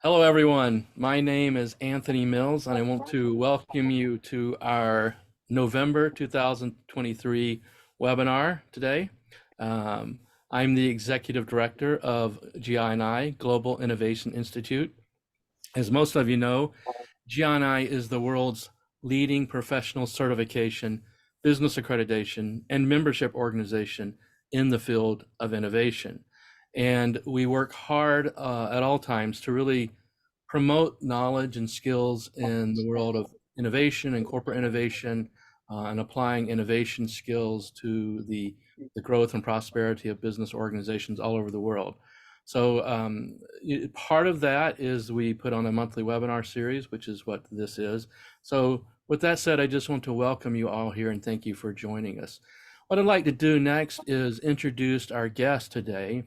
Hello, everyone. My name is Anthony Mills, and I want to welcome you to our November 2023 webinar today. I'm the Executive Director of GI&I, Global Innovation Institute. As most of you know, GI&I is the world's leading professional certification, business accreditation, and membership organization in the field of innovation. And we work hard at all times to really promote knowledge and skills in the world of innovation and corporate innovation, and applying innovation skills to the growth and prosperity of business organizations all over the world. So part of that is we put on a monthly webinar series, which is what this is. So with that said, I just want to welcome you all here and thank you for joining us. What I'd like to do next is introduce our guest today.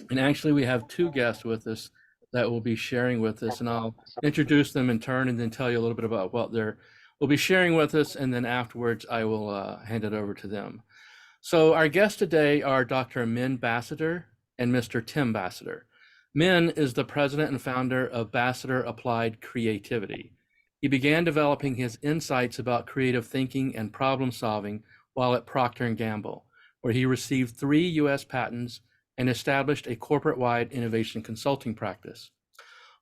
And actually, we have two guests with us that will be sharing with us, and I'll introduce them in turn and then tell you a little bit about what will be sharing with us, and then afterwards I will hand it over to them. So our guests today are Dr. Min Basadur and Mr. Tim Basadur. Min is the president and founder of Basadur Applied Creativity. He began developing his insights about creative thinking and problem solving while at Procter & Gamble, where he received 3 U.S. patents and established a corporate-wide innovation consulting practice.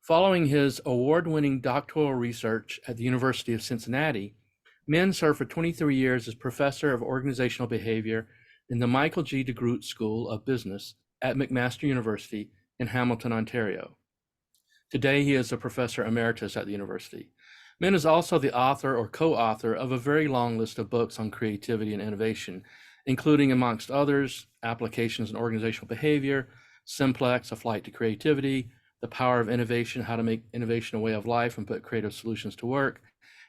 Following his award-winning doctoral research at the University of Cincinnati, Min served for 23 years as professor of organizational behavior in the Michael G. DeGroote School of Business at McMaster University in Hamilton, Ontario. Today, he is a professor emeritus at the university. Min is also the author or co-author of a very long list of books on creativity and innovation, including, amongst others, Applications in Organizational Behavior, Simplex, A Flight to Creativity, The Power of Innovation, How to Make Innovation a Way of Life and Put Creative Solutions to Work,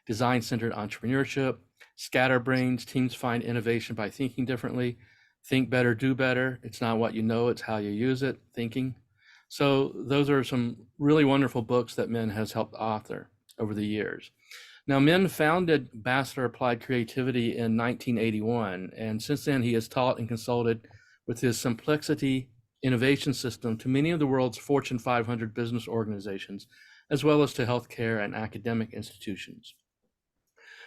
Design-Centered Entrepreneurship, Scatterbrains, Teams Find Innovation by Thinking Differently, Think Better, Do Better, It's Not What You Know, It's How You Use It, Thinking. So those are some really wonderful books that Min has helped author over the years. Now, Min founded Basadur Applied Creativity in 1981, and since then he has taught and consulted with his Simplicity innovation system to many of the world's Fortune 500 business organizations, as well as to healthcare and academic institutions.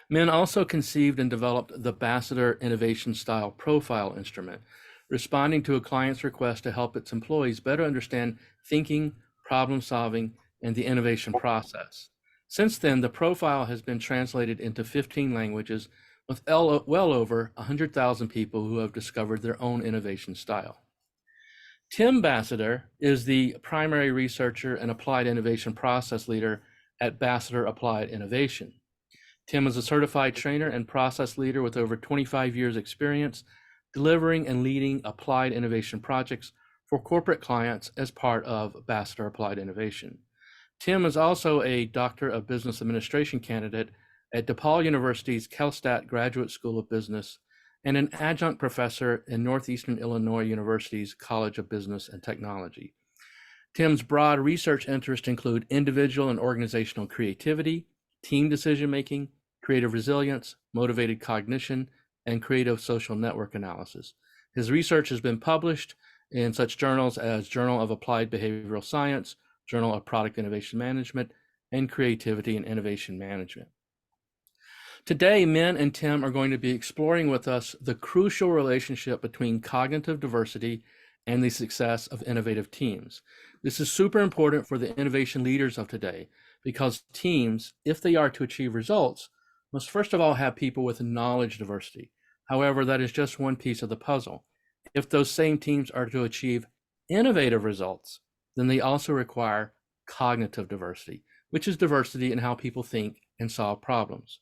Min also conceived and developed the Basadur Innovation Style Profile Instrument, responding to a client's request to help its employees better understand thinking, problem solving, and the innovation process. Since then, the profile has been translated into 15 languages with well over 100,000 people who have discovered their own innovation style. Tim Basadur is the primary researcher and applied innovation process leader at Basadur Applied Innovation. Tim is a certified trainer and process leader with over 25 years experience delivering and leading applied innovation projects for corporate clients as part of Basadur Applied Innovation. Tim is also a Doctor of Business Administration candidate at DePaul University's Kellstadt Graduate School of Business and an adjunct professor in Northeastern Illinois University's College of Business and Technology. Tim's broad research interests include individual and organizational creativity, team decision-making, creative resilience, motivated cognition, and creative social network analysis. His research has been published in such journals as Journal of Applied Behavioral Science, Journal of Product Innovation Management, and Creativity and Innovation Management. Today, Min and Tim are going to be exploring with us the crucial relationship between cognitive diversity and the success of innovative teams. This is super important for the innovation leaders of today because teams, if they are to achieve results, must first of all have people with knowledge diversity. However, that is just one piece of the puzzle. If those same teams are to achieve innovative results, then they also require cognitive diversity, which is diversity in how people think and solve problems.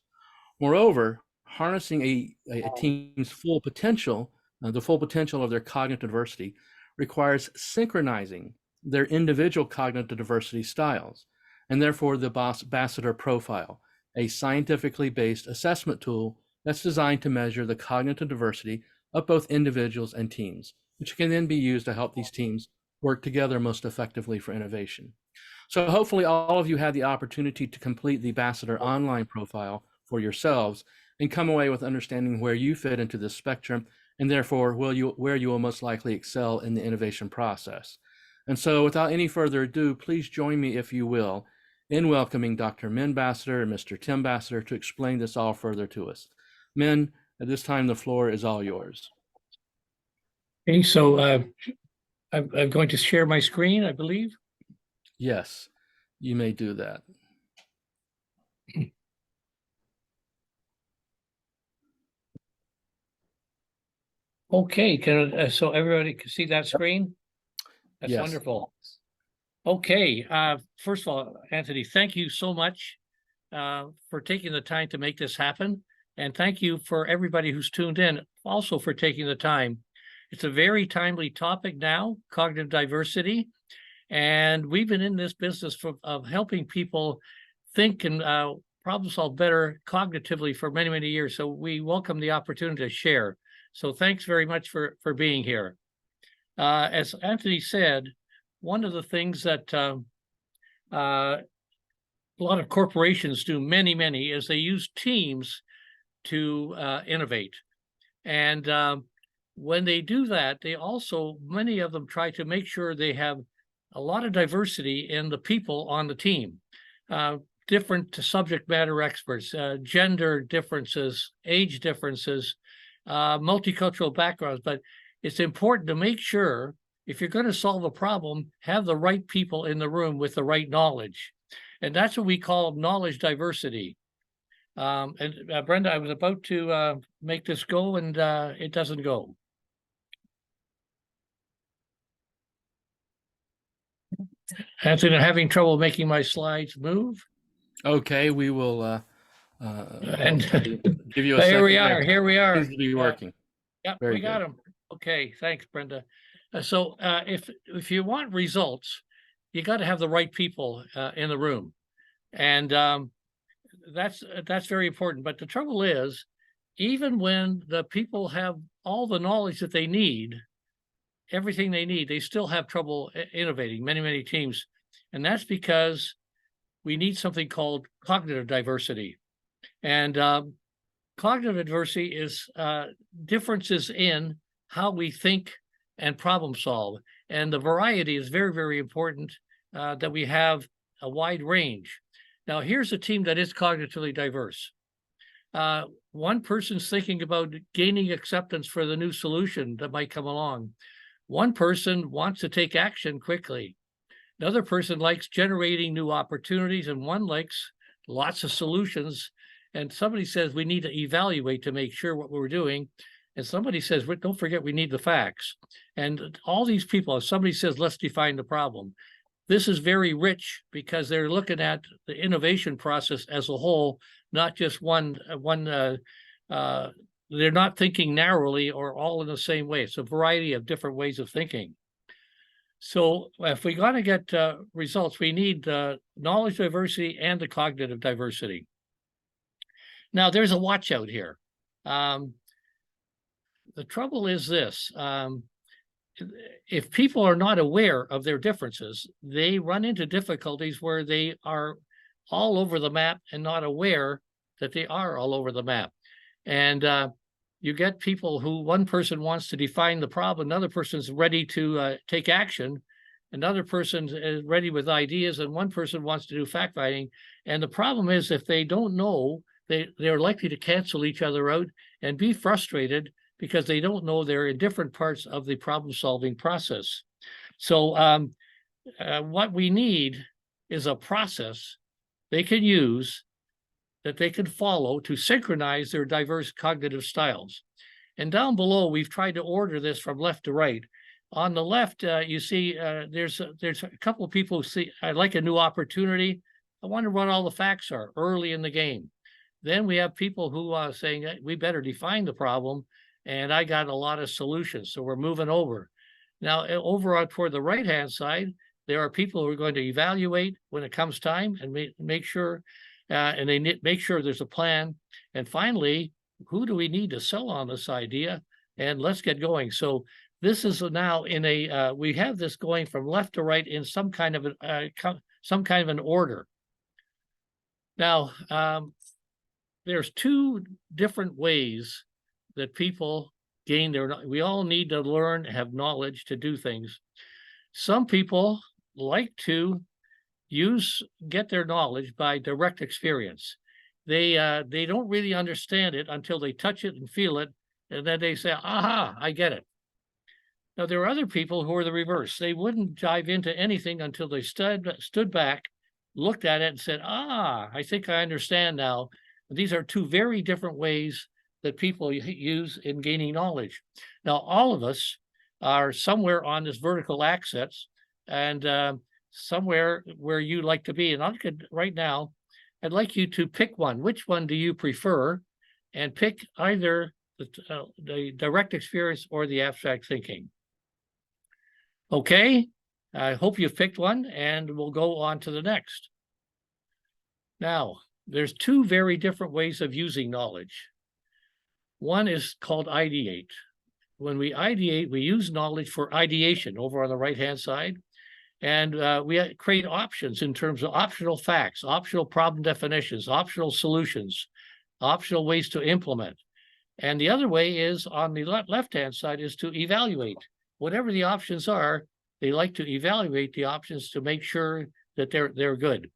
Moreover, harnessing a team's full potential, the full potential of their cognitive diversity, requires synchronizing their individual cognitive diversity styles, and therefore the Basadur Profile, a scientifically based assessment tool that's designed to measure the cognitive diversity of both individuals and teams, which can then be used to help these teams work together most effectively for innovation. So hopefully all of you had the opportunity to complete the Basadur online profile for yourselves and come away with understanding where you fit into this spectrum and therefore where you will most likely excel in the innovation process. And so without any further ado, please join me, if you will, in welcoming Dr. Min Basadur and Mr. Tim Basadur to explain this all further to us. Min, at this time, the floor is all yours. Okay, so I'm going to share my screen, I believe. Yes, you may do that. Okay, so everybody can see that screen? That's Yes. wonderful. Okay, first of all, Anthony, thank you so much for taking the time to make this happen. And thank you for everybody who's tuned in also for taking the time. It's a very timely topic now, cognitive diversity. And we've been in this business of helping people think and problem solve better cognitively for many, many years. So we welcome the opportunity to share. So thanks very much for being here. As Anthony said, one of the things that a lot of corporations do, many, is they use teams to innovate. And when they do that, they also, many of them try to make sure they have a lot of diversity in the people on the team. Different subject matter experts, gender differences, age differences, multicultural backgrounds. But it's important to make sure if you're going to solve a problem, have the right people in the room with the right knowledge. And that's what we call knowledge diversity. And Brenda, I was about to make this go, and it doesn't go. Anthony, I'm having trouble making my slides move. Okay, we will And give you a here second. we are. Here we are. Seems to be working. Yeah, Very we got good. them. Okay, thanks, Brenda. So if you want results, you got to have the right people in the room, and that's very important. But the trouble is, even when the people have all the knowledge that they need, everything they need, they still have trouble innovating. Many teams, and that's because we need something called cognitive diversity, and cognitive diversity is differences in how we think and problem solve. And the variety is very important, that we have a wide range. Now, here's a team that is cognitively diverse. One person's thinking about gaining acceptance for the new solution that might come along. One person wants to take action quickly. Another person likes generating new opportunities, and one likes lots of solutions. And somebody says we need to evaluate to make sure what we're doing. And somebody says, don't forget, we need the facts. And all these people, if somebody says, let's define the problem, this is very rich because they're looking at the innovation process as a whole, not just one. They're not thinking narrowly or all in the same way. It's a variety of different ways of thinking. So if we got to get results, we need knowledge diversity and the cognitive diversity. Now, there's a watch out here. The trouble is this. If people are not aware of their differences, they run into difficulties where they are all over the map and not aware that they are all over the map. And you get people who one person wants to define the problem, another person's ready to take action, another person is ready with ideas, and one person wants to do fact-finding. And the problem is if they don't know, they're likely to cancel each other out and be frustrated because they don't know they're in different parts of the problem-solving process. So what we need is a process they can use that they can follow to synchronize their diverse cognitive styles. And down below, we've tried to order this from left to right. On the left, you see there's a couple of people who see, I like a new opportunity. I wonder what all the facts are early in the game. Then we have people who are saying, we better define the problem, and I got a lot of solutions, so we're moving over. Now, over toward the right-hand side, there are people who are going to evaluate when it comes time and make sure, and they make sure there's a plan. And finally, who do we need to sell on this idea? And let's get going. So this is now in a, we have this going from left to right in some kind of an order. Now, there's two different ways that people gain we all need to learn, have knowledge to do things. Some people like to get their knowledge by direct experience. They don't really understand it until they touch it and feel it, and then they say, aha, I get it. Now, there are other people who are the reverse. They wouldn't dive into anything until they stood back, looked at it, and said, ah, I think I understand now. These are two very different ways that people use in gaining knowledge. Now, all of us are somewhere on this vertical axis, and somewhere where you like to be. And I could right now, I'd like you to pick one. Which one do you prefer? And pick either the direct experience or the abstract thinking. Okay, I hope you've picked one, and we'll go on to the next. Now, there's two very different ways of using knowledge. One is called ideate. When we ideate, we use knowledge for ideation over on the right-hand side. And we create options in terms of optional facts, optional problem definitions, optional solutions, optional ways to implement. And the other way is on the left-hand side is to evaluate. Whatever the options are, they like to evaluate the options to make sure that they're good.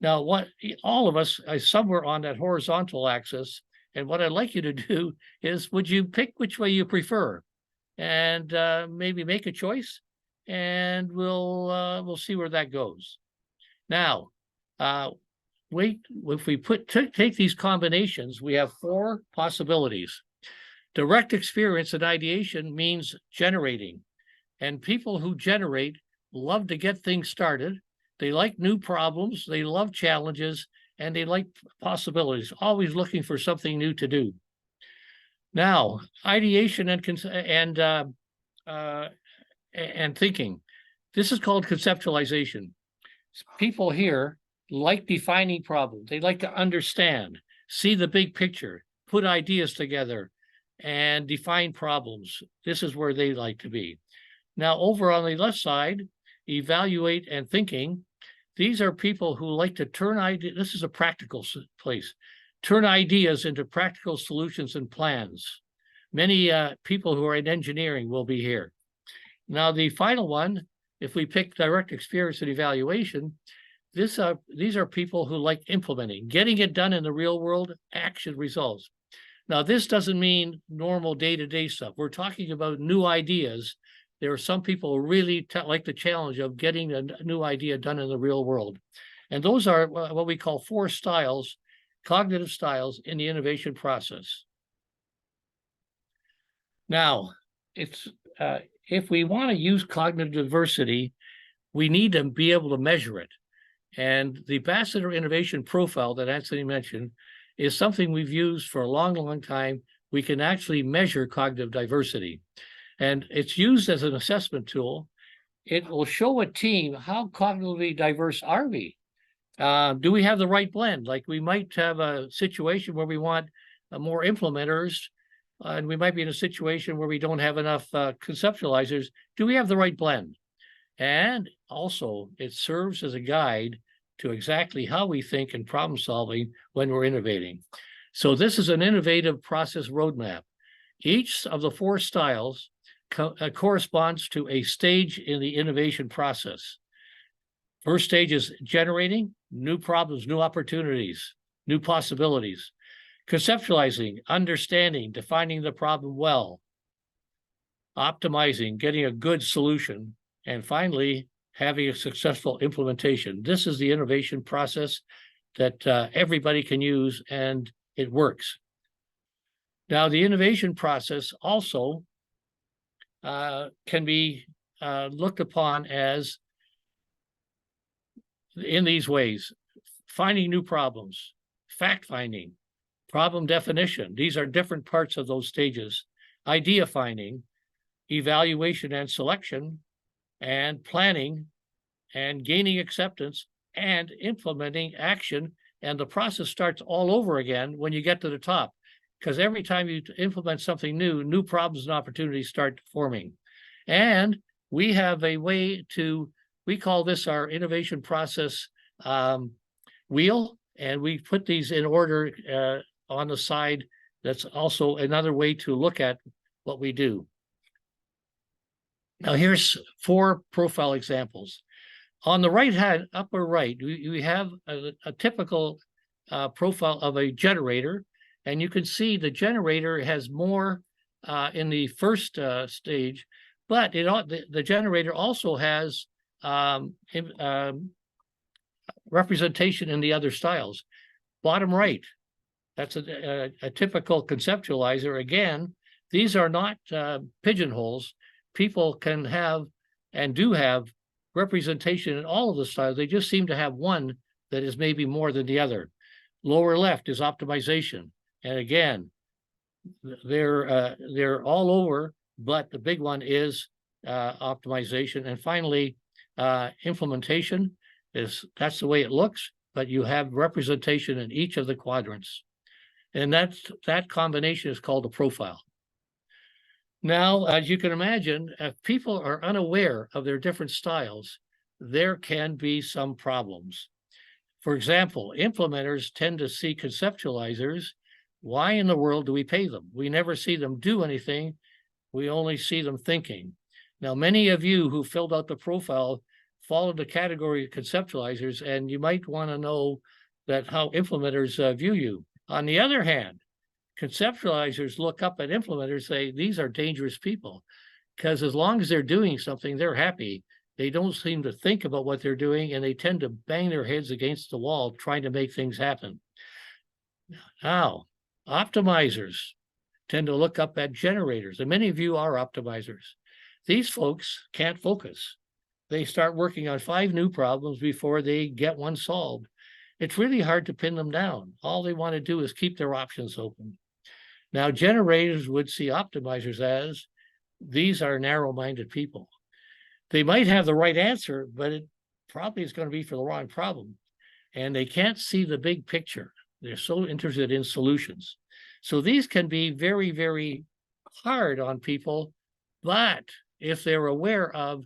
Now, what all of us are somewhere on that horizontal axis, and what I'd like you to do is, would you pick which way you prefer, and maybe make a choice, and we'll see where that goes. Now, if we take these combinations, we have four possibilities. Direct experience and ideation means generating. And people who generate love to get things started. They like new problems, they love challenges, and they like possibilities, always looking for something new to do. Now, ideation and thinking. This is called conceptualization. People here like defining problems. They like to understand, see the big picture, put ideas together, and define problems. This is where they like to be. Now, over on the left side, evaluate and thinking. These are people who like to turn ideas. This is a practical place. Turn ideas into practical solutions and plans. Many people who are in engineering will be here. Now, the final one, if we pick direct experience and evaluation, these are people who like implementing, getting it done in the real world, action results. Now, this doesn't mean normal day-to-day stuff. We're talking about new ideas. There are some people who really like the challenge of getting a new idea done in the real world. And those are what we call four styles, cognitive styles in the innovation process. Now, if we want to use cognitive diversity, we need to be able to measure it. And the Basadur innovation profile that Anthony mentioned is something we've used for a long, long time. We can actually measure cognitive diversity. And it's used as an assessment tool. It will show a team how cognitively diverse are we? Do we have the right blend? Like we might have a situation where we want more implementers, and we might be in a situation where we don't have enough conceptualizers. Do we have the right blend? And also, it serves as a guide to exactly how we think in problem solving when we're innovating. So this is an innovative process roadmap. Each of the four styles corresponds to a stage in the innovation process. First stage is generating new problems, new opportunities, new possibilities. Conceptualizing, understanding, defining the problem well. Optimizing, getting a good solution. And finally, having a successful implementation. This is the innovation process that everybody can use, and it works. Now, the innovation process also can be looked upon as in these ways: finding new problems, fact-finding, problem definition. These are different parts of those stages. Idea finding, evaluation and selection, and planning, and gaining acceptance, and implementing action. And the process starts all over again when you get to the top, because every time you implement something new, new problems and opportunities start forming. And we have a way to, we call this our innovation process wheel, and we put these in order on the side. That's also another way to look at what we do. Now here's 4 profile examples. On the right hand upper right, we have a typical profile of a generator, and you can see the generator has more in the first stage, but the generator also has representation in the other styles. Bottom right, that's a typical conceptualizer. Again, these are not pigeonholes. People can have and do have representation in all of the styles. They just seem to have one that is maybe more than the other. Lower left is optimization. And again, they're all over, but the big one is optimization. And finally, implementation that's the way it looks, but you have representation in each of the quadrants. And that combination is called a profile. Now, as you can imagine, if people are unaware of their different styles, there can be some problems. For example, implementers tend to see conceptualizers. Why in the world do we pay them? We never see them do anything. We only see them thinking. Now, many of you who filled out the profile fall into the category of conceptualizers, and you might want to know that how implementers view you. On the other hand, conceptualizers look up at implementers, say, these are dangerous people, because as long as they're doing something, they're happy. They don't seem to think about what they're doing, and they tend to bang their heads against the wall trying to make things happen. Now, optimizers tend to look up at generators, and many of you are optimizers. These folks can't focus. They start working on 5 new problems before they get one solved. It's really hard to pin them down. All they want to do is keep their options open. Now, generators would see optimizers as these are narrow-minded people. They might have the right answer, but it probably is going to be for the wrong problem. And they can't see the big picture. They're so interested in solutions. So these can be very, very hard on people. But if they're aware of,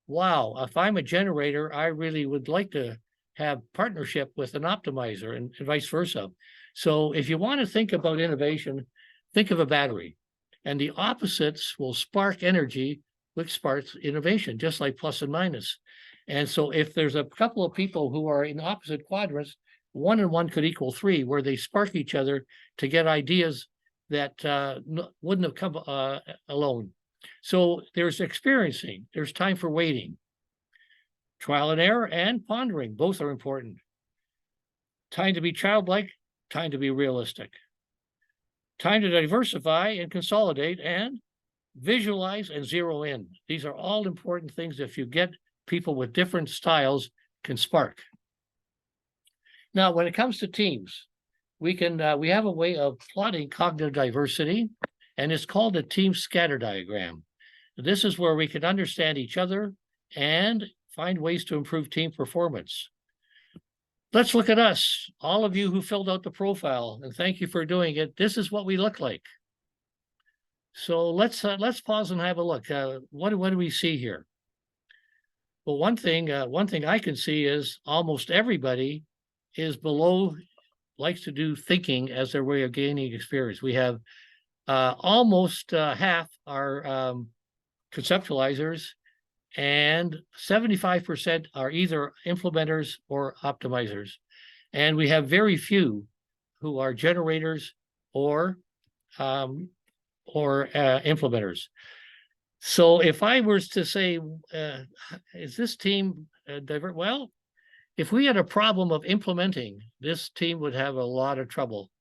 wow, if I'm a generator, I really would like to have partnership with an optimizer and vice versa. So if you want to think about innovation, think of a battery, and the opposites will spark energy, which sparks innovation, just like plus and minus. And so if there's a couple of people who are in opposite quadrants, 1 and 1 could equal 3, where they spark each other to get ideas that wouldn't have come alone. So there's experiencing, there's time for waiting. Trial and error and pondering, both are important. Time to be childlike, time to be realistic. Time to diversify and consolidate, and visualize and zero in. These are all important things if you get people with different styles can spark. Now, when it comes to teams, we have a way of plotting cognitive diversity, and it's called a team scatter diagram. This is where we can understand each other and find ways to improve team performance. Let's look at us, all of you who filled out the profile, and thank you for doing it. This is what we look like. So let's pause and have a look. What do we see here? Well, one thing I can see is almost everybody is likes to do thinking as their way of gaining experience. We have almost half are conceptualizers, and 75% are either implementers or optimizers. And we have very few who are generators or implementers. So if I was to say, is this team diverse? Well, if we had a problem of implementing, this team would have a lot of trouble.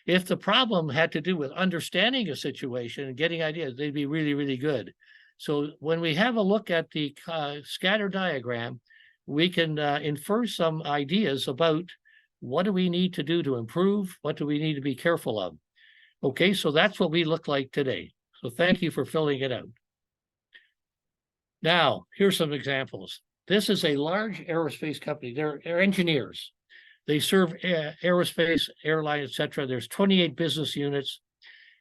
If the problem had to do with understanding a situation and getting ideas, they'd be really, really good. So when we have a look at the scatter diagram, we can infer some ideas about what do we need to do to improve, what do we need to be careful of. Okay, so that's what we look like today. So thank you for filling it out. Now, here's some examples. This is a large aerospace company. They're engineers. They serve aerospace, airline, etc. There's 28 business units.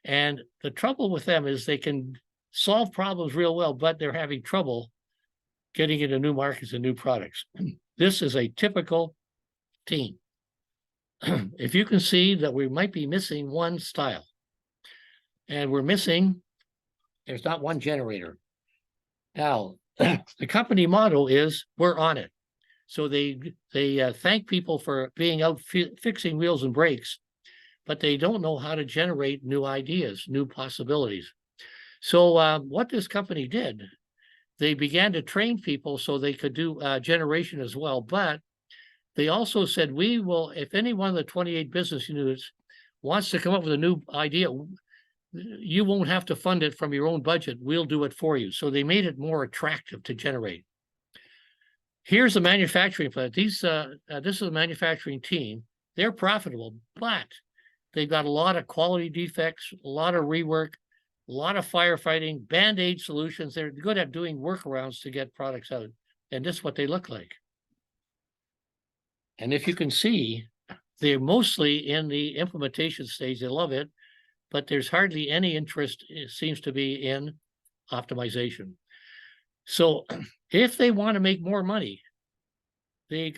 And the trouble with them is they can solve problems real well, but they're having trouble getting into new markets and new products. This is a typical team. If you can see that we might be missing one style, and there's not one generator. Now, the company motto is "We're on it." So they thank people for being out fixing wheels and brakes, but they don't know how to generate new ideas, new possibilities. So what this company did, they began to train people so they could do generation as well. But they also said, we will, if any one of the 28 business units wants to come up with a new idea, you won't have to fund it from your own budget. We'll do it for you. So they made it more attractive to generate. Here's a manufacturing plant. This is a manufacturing team. They're profitable, but they've got a lot of quality defects, a lot of rework, a lot of firefighting, Band-Aid solutions. They're good at doing workarounds to get products out. And this is what they look like. And if you can see, they're mostly in the implementation stage. They love it, but there's hardly any interest, it seems to be, in optimization. So if they want to make more money, they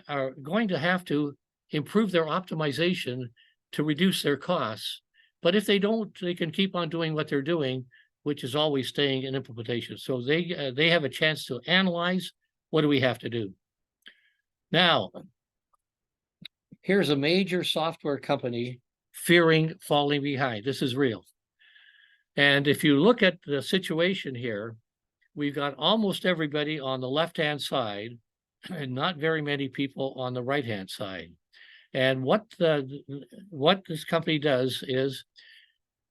are going to have to improve their optimization to reduce their costs. But if they don't, they can keep on doing what they're doing, which is always staying in implementation. So they have a chance to analyze, what do we have to do? Now, here's a major software company fearing falling behind. This is real. And if you look at the situation here, we've got almost everybody on the left-hand side and not very many people on the right-hand side. And what this company does is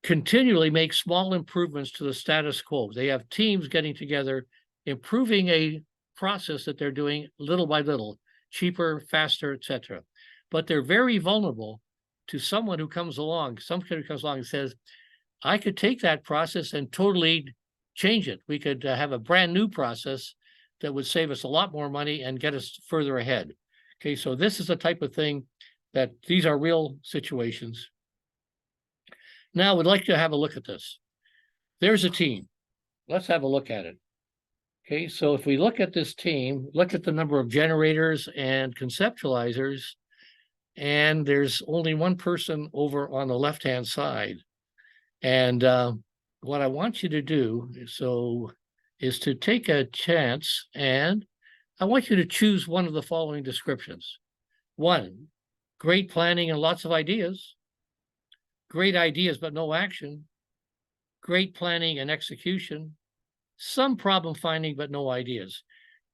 continually make small improvements to the status quo. They have teams getting together, improving a process that they're doing little by little, cheaper, faster, etc. But they're very vulnerable to someone who comes along, somebody who comes along and says, I could take that process and totally change it. We could have a brand new process that would save us a lot more money and get us further ahead. Okay, so this is the type of thing that these are real situations. Now, we'd like to have a look at this. There's a team. Let's have a look at it. Okay, so if we look at this team, look at the number of generators and conceptualizers, and there's only one person over on the left-hand side. And what I want you to do is to take a chance, and I want you to choose one of the following descriptions. 1, great planning and lots of ideas. Great ideas, but no action. Great planning and execution. Some problem finding, but no ideas.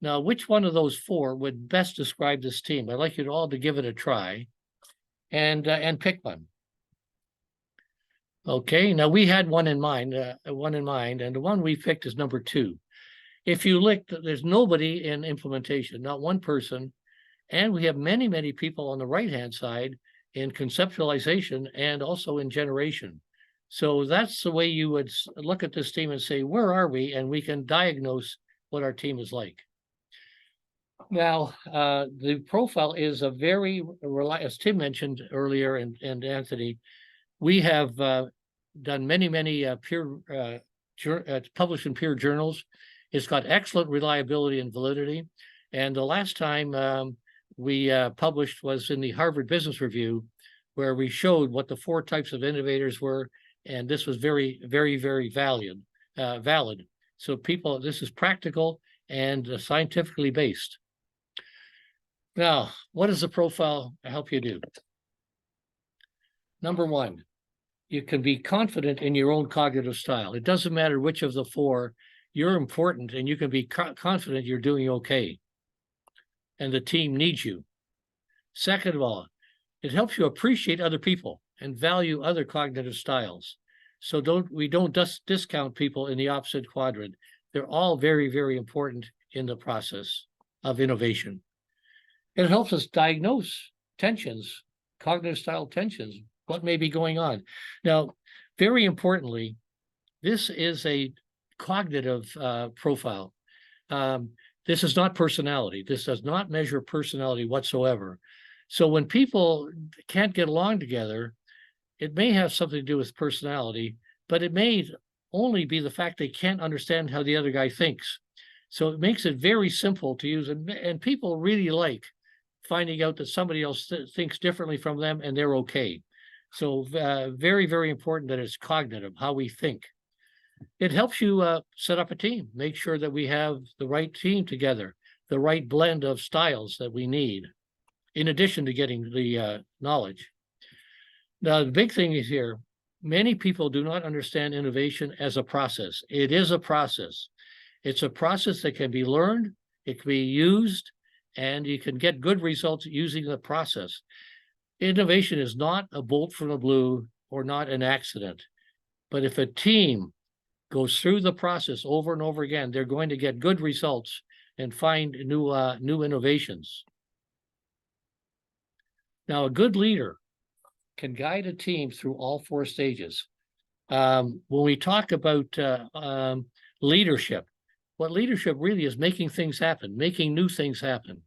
Now, which one of those 4 would best describe this team? I'd like you all to give it a try and pick one. Okay, now we had one in mind, and the one we picked is number 2. If you look, there's nobody in implementation, not one person, and we have many, many people on the right-hand side in conceptualization and also in generation. So that's the way you would look at this team and say, where are we? And we can diagnose what our team is like. Now, the profile is a very, as Tim mentioned earlier, and Anthony, we have done many published in peer journals. It's got excellent reliability and validity. And the last time we published was in the Harvard Business Review, where we showed what the 4 types of innovators were. And this was very, very, very valid. So people, this is practical and scientifically based. Now, what does the profile help you do? Number 1, you can be confident in your own cognitive style. It doesn't matter which of the 4, you're important, and you can be confident you're doing okay. And the team needs you. Second of all, it helps you appreciate other people and value other cognitive styles. So we don't discount people in the opposite quadrant. They're all very, very important in the process of innovation. It helps us diagnose tensions, cognitive style tensions, what may be going on. Now, very importantly, this is a cognitive profile. This is not personality. This does not measure personality whatsoever. So when people can't get along together, it may have something to do with personality, but it may only be the fact they can't understand how the other guy thinks. So it makes it very simple to use, and people really like finding out that somebody else thinks differently from them and they're okay. So very, very important that it's cognitive, how we think. it helps you set up a team, make sure that we have the right team together, the right blend of styles that we need, in addition to getting the knowledge. Now, the big thing is here, many people do not understand innovation as a process. It is a process. It's a process that can be learned, it can be used, and you can get good results using the process. Innovation is not a bolt from the blue or not an accident. But if a team goes through the process over and over again, they're going to get good results and find new innovations. Now, a good leader can guide a team through all four stages. When we talk about leadership, what leadership really is making things happen, making new things happen.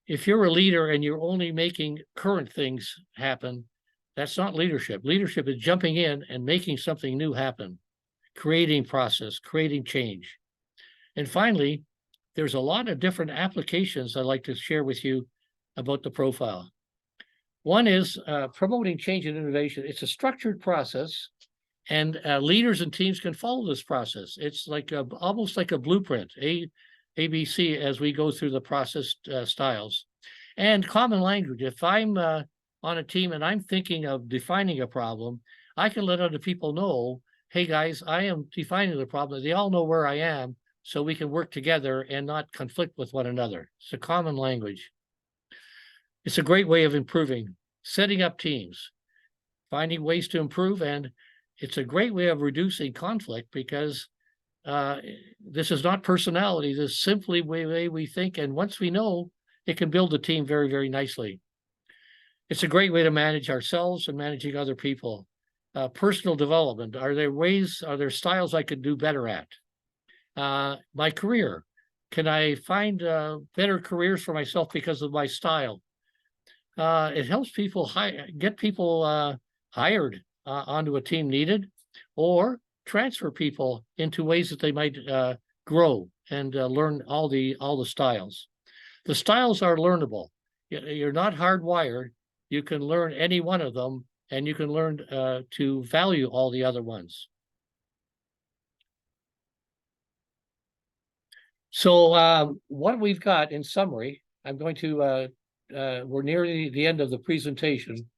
If you're a leader and you're only making current things happen, that's not leadership. Leadership is jumping in and making something new happen, creating process, creating change. And finally, there's a lot of different applications I'd like to share with you about the profile. One is promoting change and innovation. It's a structured process, and leaders and teams can follow this process. It's like almost like a blueprint, ABC, as we go through the process styles. And common language. If I'm on a team and I'm thinking of defining a problem, I can let other people know, hey guys, I am defining the problem. They all know where I am, so we can work together and not conflict with one another. It's a common language. It's a great way of improving, setting up teams, finding ways to improve, and it's a great way of reducing conflict because this is not personality. This is simply the way we think, and once we know, it can build a team very, very nicely. It's a great way to manage ourselves and managing other people. Personal development. Are there styles I could do better at? My career. Can I find better careers for myself because of my style? It helps people get people hired onto a team needed, or transfer people into ways that they might grow and learn all the styles. The styles are learnable. You're not hardwired. You can learn any one of them, and you can learn to value all the other ones. So what we've got in summary, I'm going to, we're near the end of the presentation.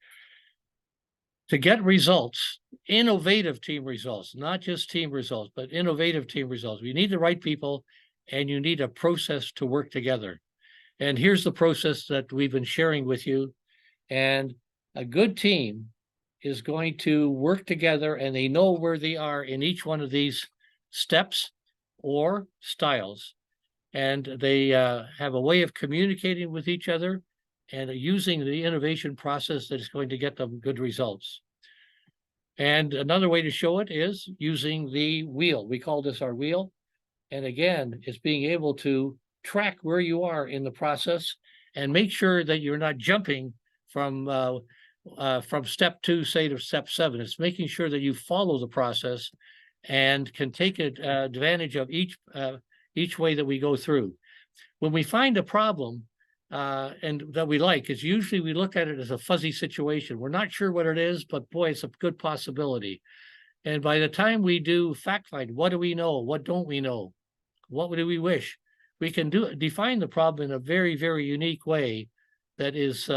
To get results, innovative team results, not just team results, but innovative team results. We need the right people, and you need a process to work together. And here's the process that we've been sharing with you. And a good team is going to work together, and they know where they are in each one of these steps or styles. And they have a way of communicating with each other and using the innovation process that is going to get them good results. And another way to show it is using the wheel. We call this our wheel. And again, it's being able to track where you are in the process and make sure that you're not jumping from step 2, say, to step 7. It's making sure that you follow the process and can take advantage of each way that we go through. When we find a problem and that we like, it's usually we look at it as a fuzzy situation. We're not sure what it is, but boy, it's a good possibility. And by the time we do fact find, what do we know? What don't we know? What do we wish? We can define the problem in a very, very unique way that is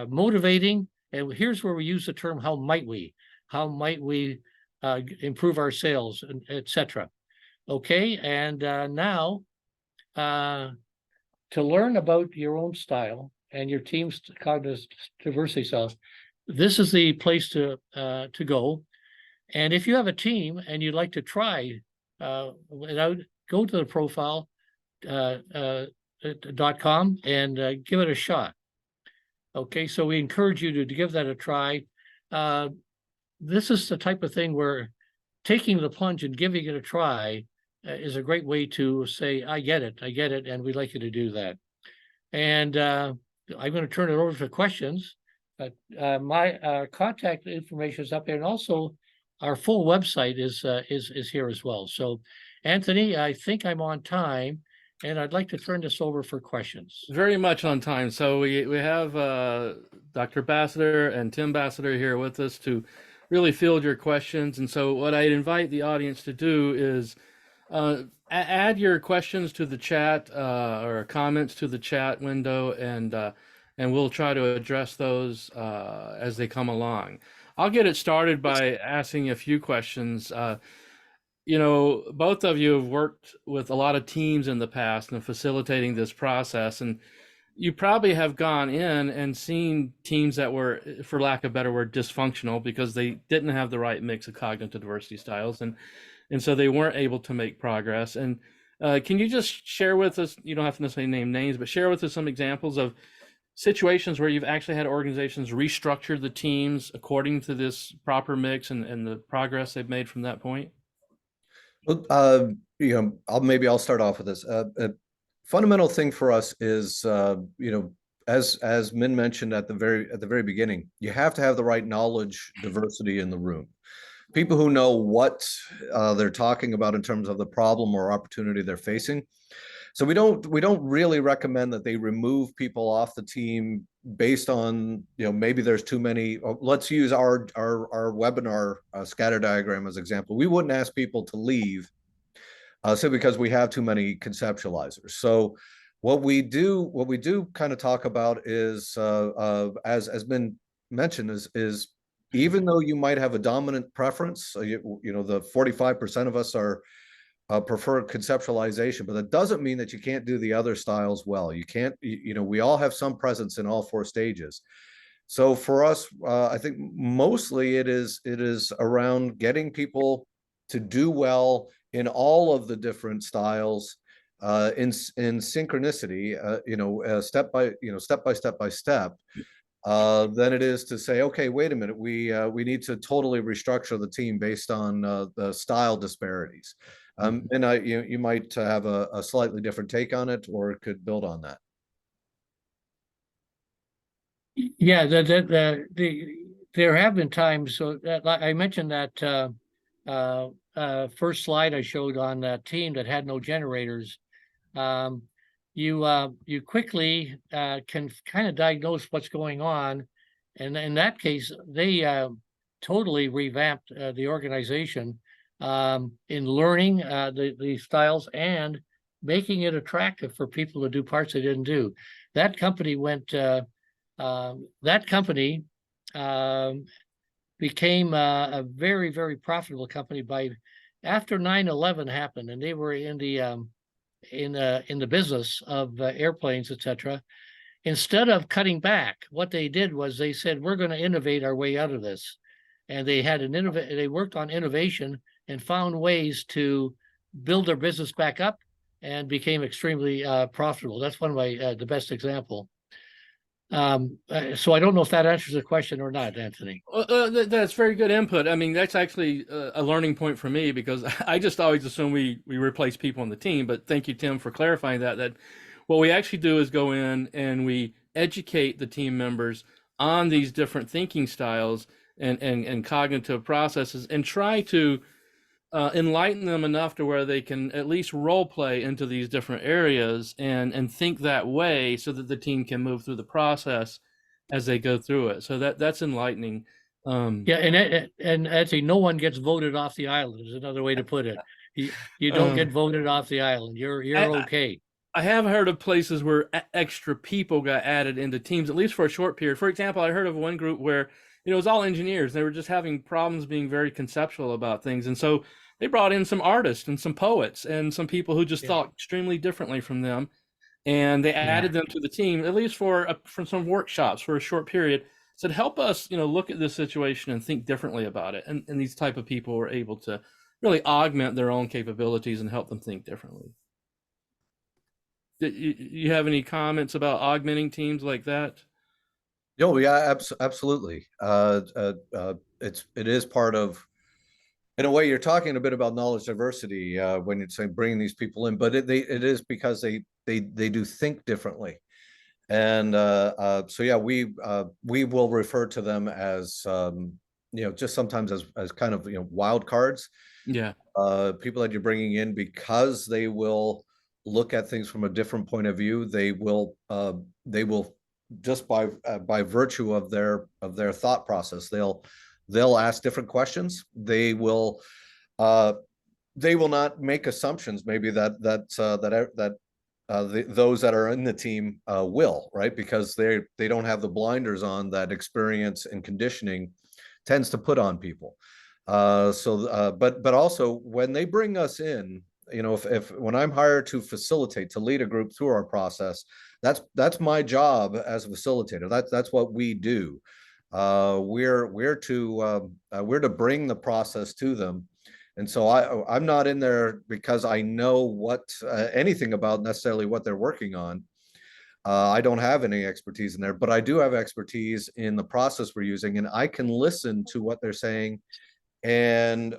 motivating. And here's where we use the term, how might we? How might we improve our sales, etc. Okay, and now to learn about your own style and your team's cognitive diversity styles, this is the place to go. And if you have a team and you'd like to try go to the profile .com and give it a shot. Okay, so we encourage you to give that a try. This is the type of thing where taking the plunge and giving it a try is a great way to say, I get it, and we'd like you to do that. And I'm going to turn it over for questions. My contact information is up there, and also our full website is here as well. So, Anthony, I think I'm on time, and I'd like to turn this over for questions. Very much on time. So we have Dr. Basadur and Tim Basadur here with us to really filled your questions. And so, what I'd invite the audience to do is add your questions to the chat or comments to the chat window, and we'll try to address those as they come along. I'll get it started by asking a few questions. Both of you have worked with a lot of teams in the past and facilitating this process, and you probably have gone in and seen teams that were, for lack of a better word, dysfunctional because they didn't have the right mix of cognitive diversity styles, and so they weren't able to make progress. And can you just share with us? You don't have to necessarily name names, but share with us some examples of situations where you've actually had organizations restructure the teams according to this proper mix and the progress they've made from that point. Well, I'll start off with this. A fundamental thing for us is, as Min mentioned at the very beginning, you have to have the right knowledge diversity in the room. People who know what they're talking about in terms of the problem or opportunity they're facing. So we don't really recommend that they remove people off the team based on, maybe there's too many. Let's use our webinar scatter diagram as example. We wouldn't ask people to leave simply because we have too many conceptualizers. So what we do kind of talk about is, as been mentioned, is even though you might have a dominant preference, the 45% of us are prefer conceptualization, but that doesn't mean that you can't do the other styles well. You can't, we all have some presence in all four stages. So for us, I think mostly it is around getting people to do well in all of the different styles, in synchronicity, step by step, than it is to say, okay, wait a minute, we need to totally restructure the team based on the style disparities. And you might have a slightly different take on it, or it could build on that. Yeah, there have been times. So that, like I mentioned that first slide I showed on that team that had no generators. Um, you quickly can kind of diagnose what's going on, and in that case, they totally revamped the organization in learning the styles and making it attractive for people to do parts they didn't do. That company went. That company became a very, very profitable company by after 9/11 happened, and they were in the business of airplanes, etc. Instead of cutting back, what they did was they said, we're going to innovate our way out of this. And they had they worked on innovation and found ways to build their business back up and became extremely profitable. That's one of the best example. So I don't know if that answers the question or not, Anthony. That's very good input. I mean, that's actually a learning point for me because I just always assume we replace people on the team. But thank you, Tim, for clarifying that what we actually do is go in and we educate the team members on these different thinking styles and cognitive processes and try to enlighten them enough to where they can at least role play into these different areas and think that way so that the team can move through the process as they go through it. So that's enlightening. Yeah, and actually, no one gets voted off the island. Is another way to put it. You don't get voted off the island. You're okay. I have heard of places where extra people got added into teams, at least for a short period. For example, I heard of one group where it was all engineers. They were just having problems being very conceptual about things, and so they brought in some artists and some poets and some people who just thought extremely differently from them, and they added them to the team at least for some workshops for a short period. Said, help us, look at this situation and think differently about it. And these type of people were able to really augment their own capabilities and help them think differently. You have any comments about augmenting teams like that? Oh, yeah, absolutely. It is part of, in a way, you're talking a bit about knowledge diversity when you're saying bringing these people in, but it is because they do think differently. And so yeah, we will refer to them as just sometimes as kind of wild cards. Yeah. People that you're bringing in because they will look at things from a different point of view. They will just by virtue of their thought process, they'll ask different questions. Uh, they will not make assumptions. Maybe those that are in the team will, right? Because they don't have the blinders on that experience and conditioning tends to put on people. But also when they bring us in, if when I'm hired to facilitate, to lead a group through our process, that's my job as a facilitator. That's what we do. We're to bring the process to them. And so I'm not in there because I know anything about necessarily what they're working on. I don't have any expertise in there, but I do have expertise in the process we're using, and I can listen to what they're saying. And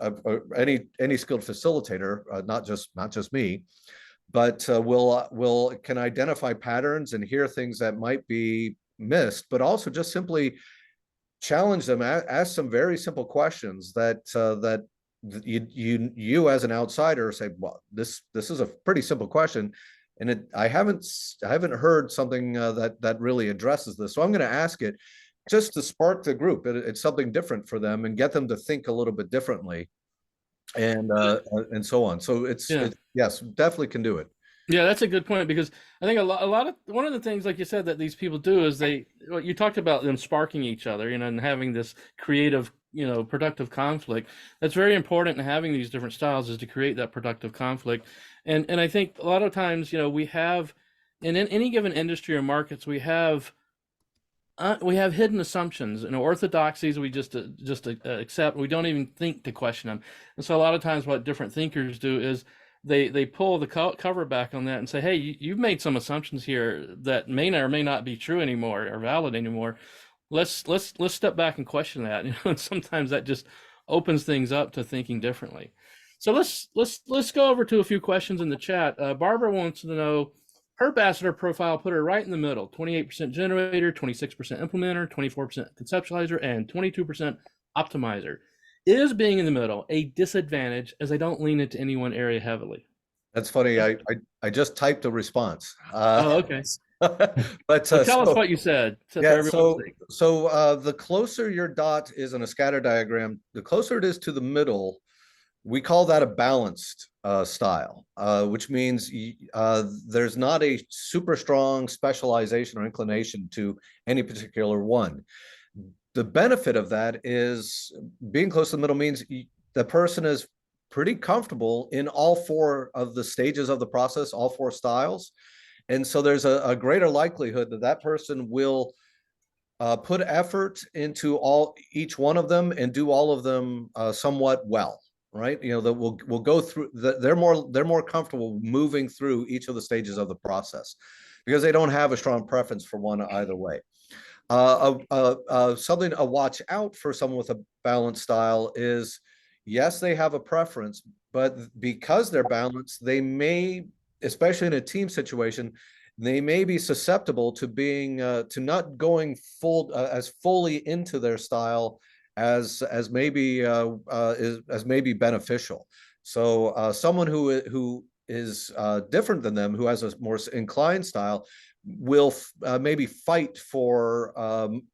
any skilled facilitator, not just me, but will can identify patterns and hear things that might be missed, but also just simply challenge them, ask some very simple questions that you as an outsider say, well, this is a pretty simple question, and I haven't heard something that really addresses this, so I'm going to ask it just to spark the group. It's something different for them and get them to think a little bit differently, and so on. So yes, definitely can do it. Yeah, that's a good point, because I think a lot of one of the things, like you said, that these people do is you talked about them sparking each other, and having this creative, productive conflict. That's very important in having these different styles, is to create that productive conflict. And I think a lot of times, we have in any given industry or markets, we have hidden assumptions and orthodoxies we just accept. We don't even think to question them. And so a lot of times what different thinkers do is they pull the cover back on that and say, hey, you've made some assumptions here that may or may not be true anymore or valid anymore. Let's step back and question that. And sometimes that just opens things up to thinking differently. So let's go over to a few questions in the chat. Barbara wants to know, her Basadur profile put her right in the middle: 28% generator, 26% implementer, 24% conceptualizer, and 22% optimizer. Is being in the middle a disadvantage, as I don't lean into any one area heavily? That's funny. I just typed a response. Oh, okay. But so tell us what you said. Yeah. So the closer your dot is in a scatter diagram, the closer it is to the middle. We call that a balanced style, which means there's not a super strong specialization or inclination to any particular one. The benefit of that is being close to the middle means the person is pretty comfortable in all four of the stages of the process, all four styles. And so there's a greater likelihood that person will put effort into each one of them and do all of them somewhat well. Right, that we'll go through. They're more comfortable moving through each of the stages of the process because they don't have a strong preference for one either way. Something to watch out for someone with a balanced style is, yes, they have a preference, but because they're balanced, they may, especially in a team situation, they may be susceptible to being to not going as fully into their style as maybe beneficial. So someone who is different than them, who has a more inclined style, will maybe fight for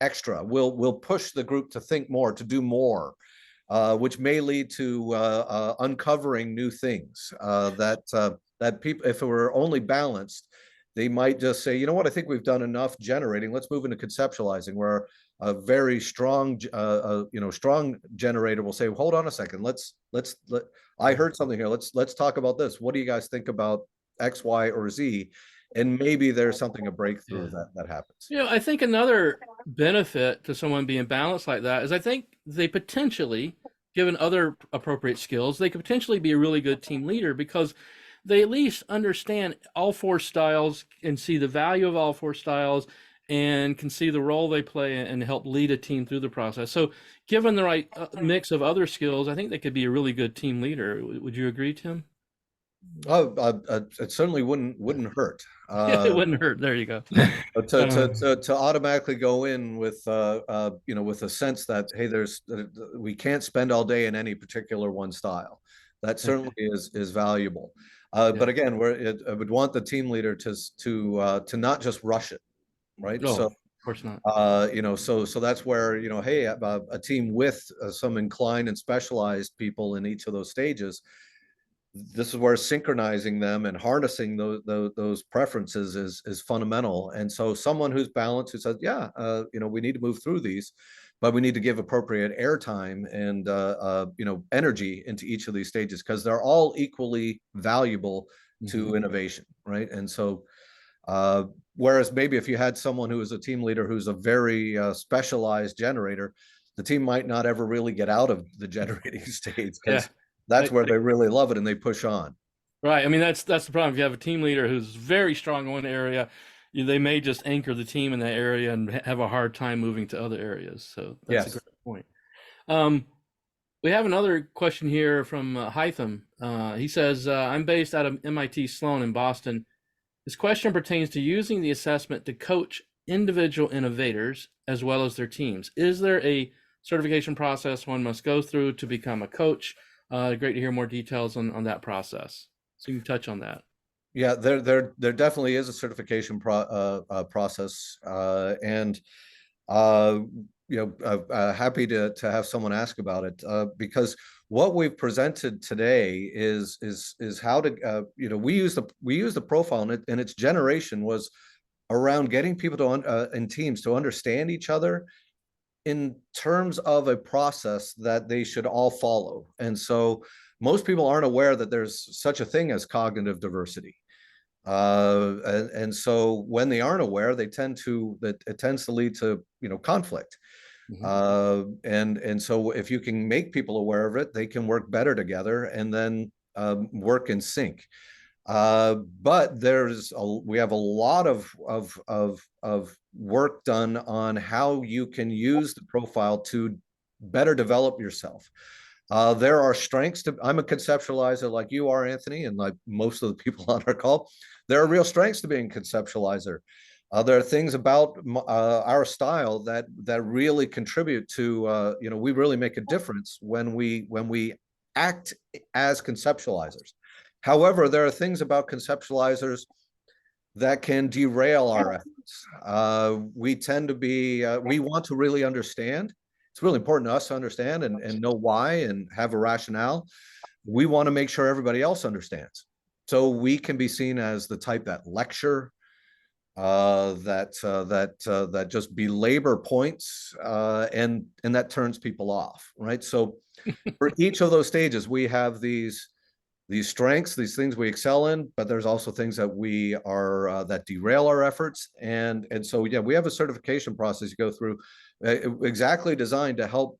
extra. Will push the group to think more, to do more, which may lead to uncovering new things that people, if it were only balanced, they might just say, you know what, I think we've done enough generating. Let's move into conceptualizing, where a very strong, strong generator will say, hold on a second, I heard something here. Let's talk about this. What do you guys think about X, Y, or Z? And maybe there's something, a breakthrough that happens. I think another benefit to someone being balanced like that is, I think they potentially, given other appropriate skills, they could potentially be a really good team leader, because they at least understand all four styles and see the value of all four styles and can see the role they play and help lead a team through the process. So given the right mix of other skills, I think they could be a really good team leader. Would you agree, Tim? It certainly wouldn't hurt. It wouldn't hurt. There you go. To automatically go in with with a sense that, hey, we can't spend all day in any particular one style. That certainly is valuable. But again, I would want the team leader to not just rush it, right? Oh, course not. So that's where, hey, a team with some inclined and specialized people in each of those stages, this is where synchronizing them and harnessing those preferences is fundamental. And so someone who's balanced, who says, yeah, we need to move through these, but we need to give appropriate airtime and energy into each of these stages, because they're all equally valuable to innovation, right? And so whereas maybe if you had someone who is a team leader who's a very specialized generator, the team might not ever really get out of the generating stage, because that's where they really love it and they push on. Right. I mean, that's the problem. If you have a team leader who's very strong in one area, they may just anchor the team in that area and have a hard time moving to other areas. So that's a great point. We have another question here from Hytham. He says, I'm based out of MIT Sloan in Boston. This question pertains to using the assessment to coach individual innovators as well as their teams. Is there a certification process one must go through to become a coach? Great to hear more details on that process. So you can touch on that. Yeah, there definitely is a certification process, and happy to have someone ask about it, because what we've presented today is how to we use the profile, and its generation was around getting people to in teams to understand each other in terms of a process that they should all follow. And so most people aren't aware that there's such a thing as cognitive diversity. And so when they aren't aware, it tends to lead to, conflict. And so if you can make people aware of it, they can work better together and then work in sync. But we have a lot of work done on how you can use the profile to better develop yourself. There are strengths I'm a conceptualizer like you are, Anthony, and like most of the people on our call. There are real strengths to being a conceptualizer. There are things about our style that really contribute to, we really make a difference when we act as conceptualizers. However, there are things about conceptualizers that can derail our efforts. We tend to be, we want to really understand. It's really important to us to understand and know why and have a rationale. We want to make sure everybody else understands. So we can be seen as the type that lecture, that just belabor points, and that turns people off, right? So for each of those stages, we have these strengths, these things we excel in, but there's also things that we are that derail our efforts. And so yeah, we have a certification process you go through, exactly designed to help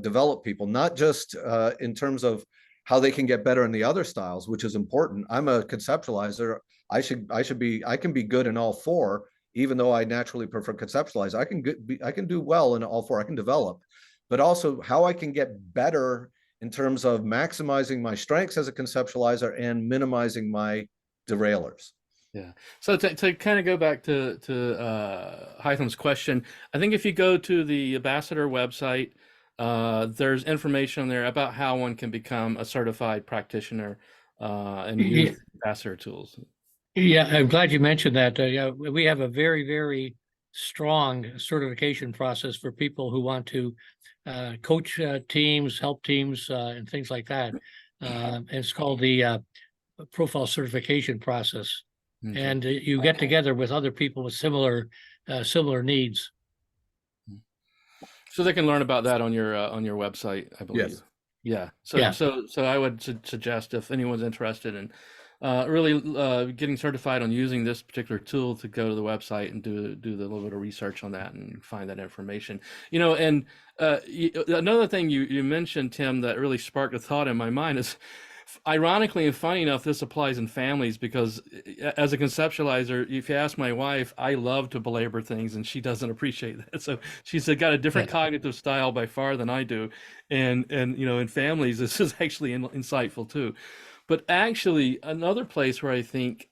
develop people, not just in terms of how they can get better in the other styles, which is important. I'm a conceptualizer. I can be good in all four, even though I naturally prefer conceptualize. I can do well in all four. I can develop, but also how I can get better in terms of maximizing my strengths as a conceptualizer and minimizing my derailers. Yeah. So to kind of go back to Hytham's question, I think if you go to the Basadur website, there's information there about how one can become a certified practitioner and use Basadur tools. Yeah, I'm glad you mentioned that. Yeah, we have a very, very strong certification process for people who want to coach teams, help teams, and things like that. It's called the profile certification process. Okay. And you get together with other people with similar needs. So they can learn about that on your website, I believe. Yes. Yeah. So I would suggest if anyone's interested in really getting certified on using this particular tool, to go to the website and do the little bit of research on that and find that information. And another thing you mentioned, Tim, that really sparked a thought in my mind is, ironically and funny enough, this applies in families, because as a conceptualizer, if you ask my wife, I love to belabor things and she doesn't appreciate that. So she's got a different cognitive style by far than I do. And in families, this is actually insightful too. But actually, another place where I think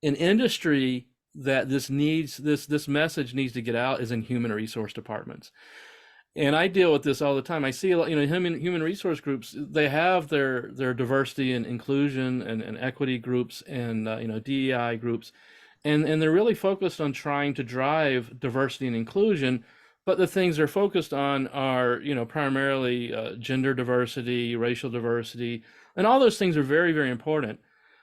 in industry that this message needs to get out is in human resource departments. And I deal with this all the time. I see a lot, human resource groups, they have their diversity and inclusion and equity groups and, DEI groups. and they're really focused on trying to drive diversity and inclusion. But the things they're focused on are, primarily gender diversity, racial diversity, and all those things are very, very important.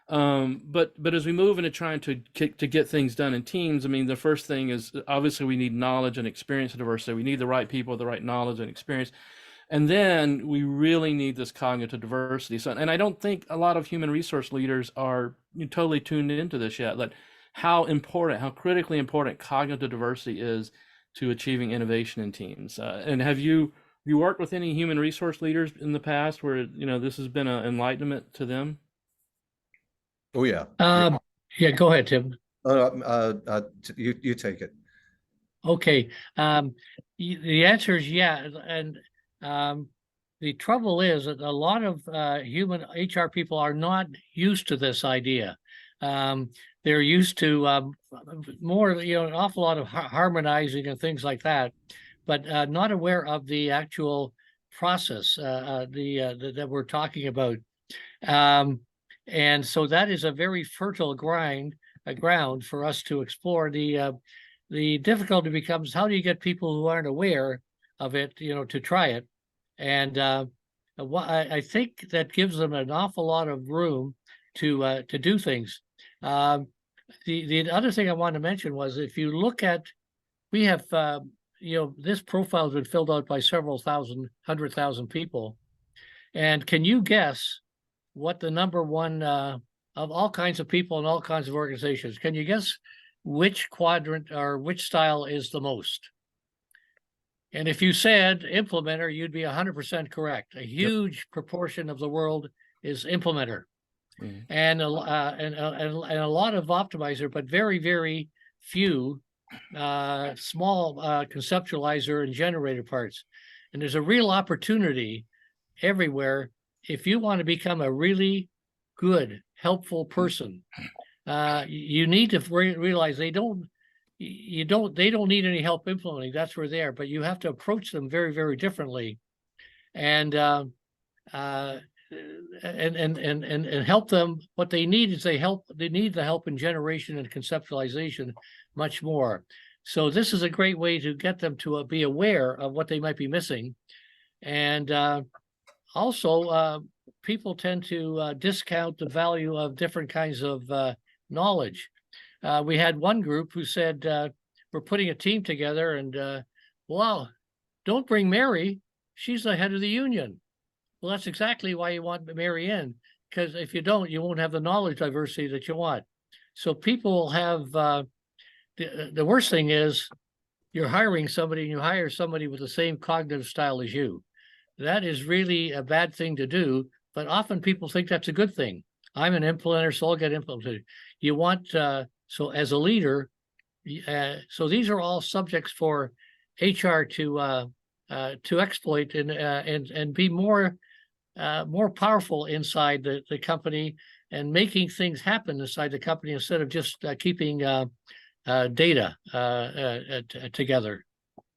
But as we move into trying to get things done in teams, I mean, the first thing is obviously we need knowledge and experience diversity. We need the right people with the right knowledge and experience. And then we really need this cognitive diversity. So, and I don't think a lot of human resource leaders are totally tuned into this yet, that how important, how critically important cognitive diversity is to achieving innovation in teams. And have you worked with any human resource leaders in the past where, this has been an enlightenment to them? Oh yeah. Yeah, go ahead, Tim. You take it. Okay. The answer is yeah. And the trouble is that a lot of human HR people are not used to this idea. They're used to more, an awful lot of harmonizing and things like that, but not aware of the actual process that we're talking about. And so that is a very fertile ground for us to explore. The difficulty becomes, how do you get people who aren't aware of it, to try it? And I think that gives them an awful lot of room to do things. The other thing I want to mention was, if you look at, we have, this profile has been filled out by several thousand, 100,000 people. And can you guess what the number one of all kinds of people in all kinds of organizations? Can you guess which quadrant or which style is the most? And if you said implementer, you'd be 100% correct. A huge proportion of the world is implementer, and a lot of optimizer, but very, very few small conceptualizer and generator parts. And there's a real opportunity everywhere. If you want to become a really good, helpful person, you need to realize they don't need any help implementing. That's where they are, but you have to approach them very, very differently, and help them. What they need is they need the help in generation and conceptualization much more. So this is a great way to get them to be aware of what they might be missing. And also, people tend to discount the value of different kinds of knowledge. We had one group who said, we're putting a team together, and wow, don't bring Mary. She's the head of the union. Well, that's exactly why you want Mary in, because if you don't, you won't have the knowledge diversity that you want. So people will have, the worst thing is you're hiring somebody and you hire somebody with the same cognitive style as you. That is really a bad thing to do, but often people think that's a good thing. I'm an implementer, so I'll get implemented. You want, so as a leader, so these are all subjects for HR to exploit and be more powerful inside the company and making things happen inside the company instead of just keeping data together.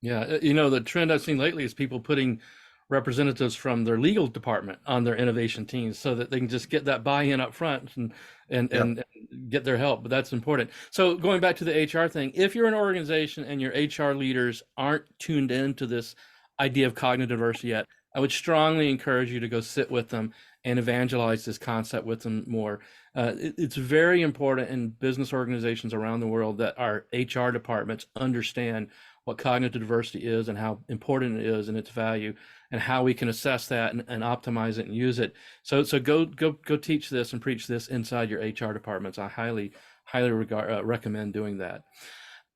Yeah, the trend I've seen lately is people putting representatives from their legal department on their innovation teams so that they can just get that buy-in up front and get their help. But that's important. So going back to the HR thing, if you're an organization and your HR leaders aren't tuned into this idea of cognitive diversity yet, I would strongly encourage you to go sit with them and evangelize this concept with them more. It's very important in business organizations around the world that our HR departments understand what cognitive diversity is and how important it is and its value, and how we can assess that and optimize it and use it. So go teach this and preach this inside your HR departments. I highly recommend doing that.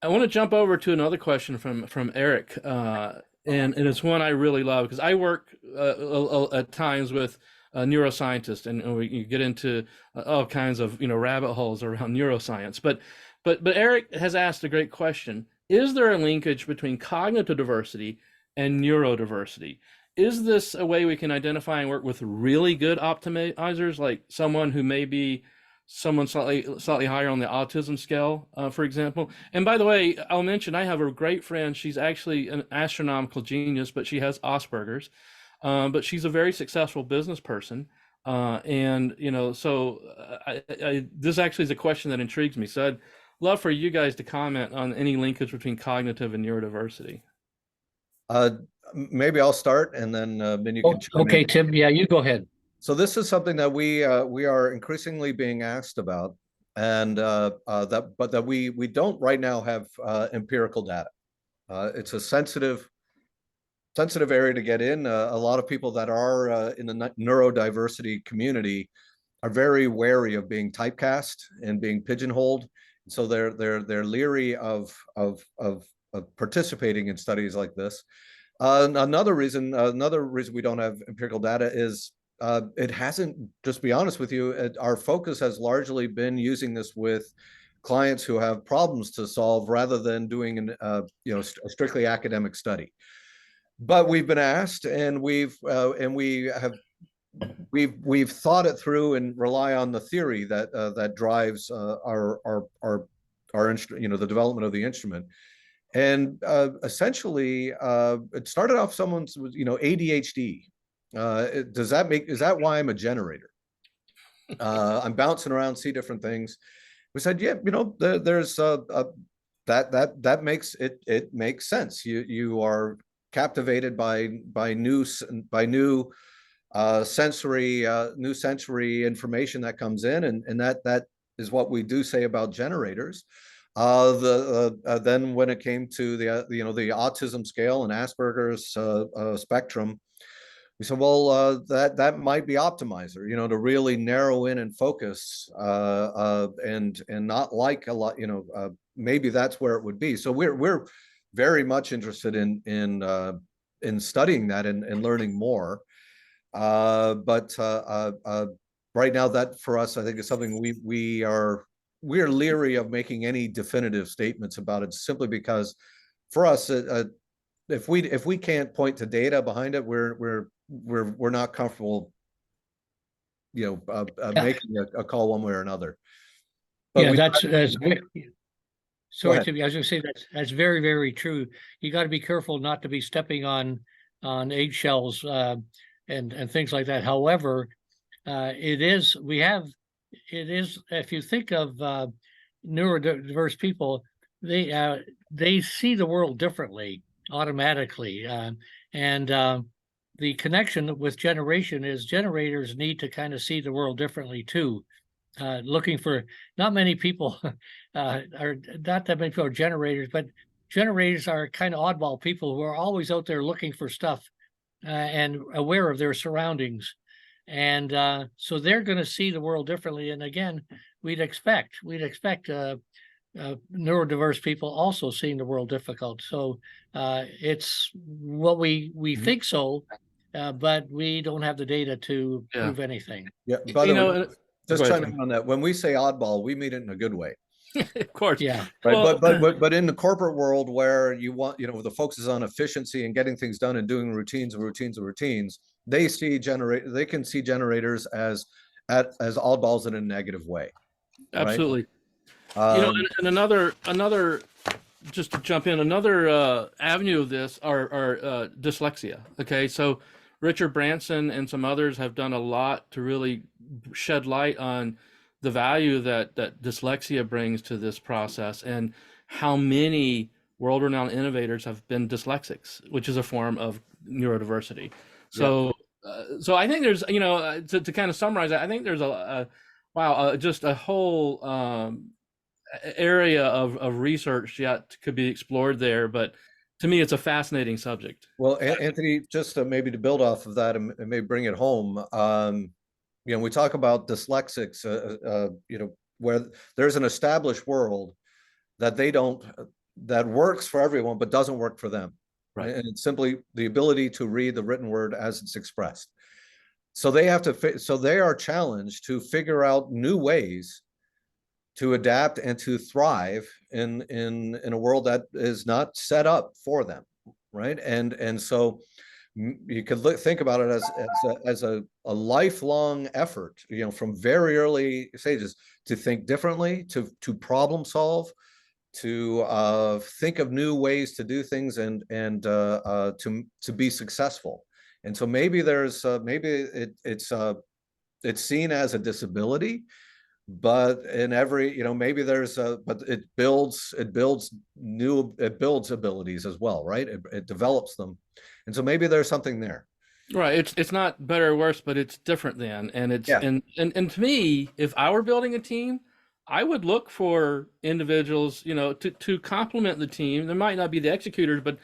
I want to jump over to another question from Eric, and it's one I really love because I work at times with neuroscientists, and we get into all kinds of rabbit holes around neuroscience. But Eric has asked a great question. Is there a linkage between cognitive diversity and neurodiversity? Is this a way we can identify and work with really good optimizers, like someone who may be someone slightly higher on the autism scale, for example? And by the way, I'll mention I have a great friend. She's actually an astronomical genius, but she has Asperger's. But she's a very successful business person. And, so this actually is a question that intrigues me. So love for you guys to comment on any linkage between cognitive and neurodiversity. Uh, Maybe I'll start, and then you can chime Okay, in. Tim, yeah, you go ahead. So this is something that we are increasingly being asked about, and that we don't right now have empirical data. It's a sensitive area to get in. A lot of people that are in the neurodiversity community are very wary of being typecast and being pigeonholed. So they're leery of participating in studies like this. Another reason we don't have empirical data is it hasn't. Just be honest with you, our focus has largely been using this with clients who have problems to solve rather than doing a strictly academic study. But we've been asked, and we've thought it through and rely on the theory that drives our the development of the instrument. And essentially, it started off someone's ADHD. Is that why I'm a generator? I'm bouncing around, see different things. We said, yeah, there's that makes it makes sense. You are captivated by new sensory information that comes in, and that is what we do say about generators. Then when it came to the autism scale and Asperger's spectrum, we said, well, that might be optimizer, to really narrow in and focus, and not like a lot, maybe that's where it would be. So we're very much interested in studying that and learning more. But right now, that for us, I think is something we're leery of making any definitive statements about it, simply because for us, if we can't point to data behind it, we're not comfortable, making a call one way or another. But Yeah, that's Go sorry, ahead. Tim. I was going to say that's very, very true. You got to be careful not to be stepping on eggshells and things like that. However, it is if you think of neurodiverse people, they see the world differently automatically, and the connection with generation is generators need to kind of see the world differently too. Looking for not many people are not that many people are generators, but generators are kind of oddball people who are always out there looking for stuff and aware of their surroundings. And so they're going to see the world differently. And again, we'd expect neurodiverse people also seeing the world difficult. So it's what we think so, but we don't have the data to prove anything. Yeah. By the way, just go ahead, chiming in on that. When we say oddball, we mean it in a good way. Of course. Yeah. Right. Well, But in the corporate world, where you want, the focus is on efficiency and getting things done and doing routines, they can see generators as oddballs in a negative way. absolutely. Right? And another just to jump in, another avenue of this are dyslexia. Okay, so Richard Branson and some others have done a lot to really shed light on the value that dyslexia brings to this process, and how many world-renowned innovators have been dyslexics, which is a form of neurodiversity. So, so I think there's, to kind of summarize that, I think there's just a whole area of research yet could be explored there. But to me, it's a fascinating subject. Well, Anthony, just maybe to build off of that and maybe bring it home, we talk about dyslexics, where there's an established world that works for everyone, but doesn't work for them. Right. And it's simply the ability to read the written word as it's expressed. So they are challenged to figure out new ways to adapt and to thrive in a world that is not set up for them, right? And so you could think about it as a lifelong effort, from very early stages, to think differently, to problem solve, to think of new ways to do things, and to be successful. And so maybe it's seen as a disability, but in every, maybe there's but it builds abilities as well, right? It develops them. And so maybe there's something there. Right. It's not better or worse, but it's different than. And it's Yeah. and to me, if I were building a team, I would look for individuals, to complement the team. There might not be the executors, but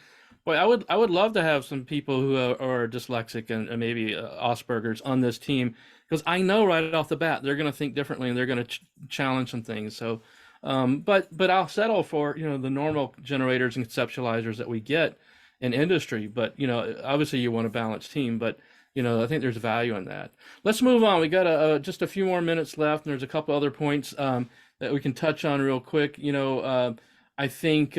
boy, I would love to have some people who are dyslexic and maybe Asperger's on this team, because I know right off the bat they're going to think differently and they're going to challenge some things. So, but I'll settle for the normal generators and conceptualizers that we get in industry. But obviously you want a balanced team, but I think there's value in that. Let's move on. We got just a few more minutes left, and there's a couple other points that we can touch on real quick. I think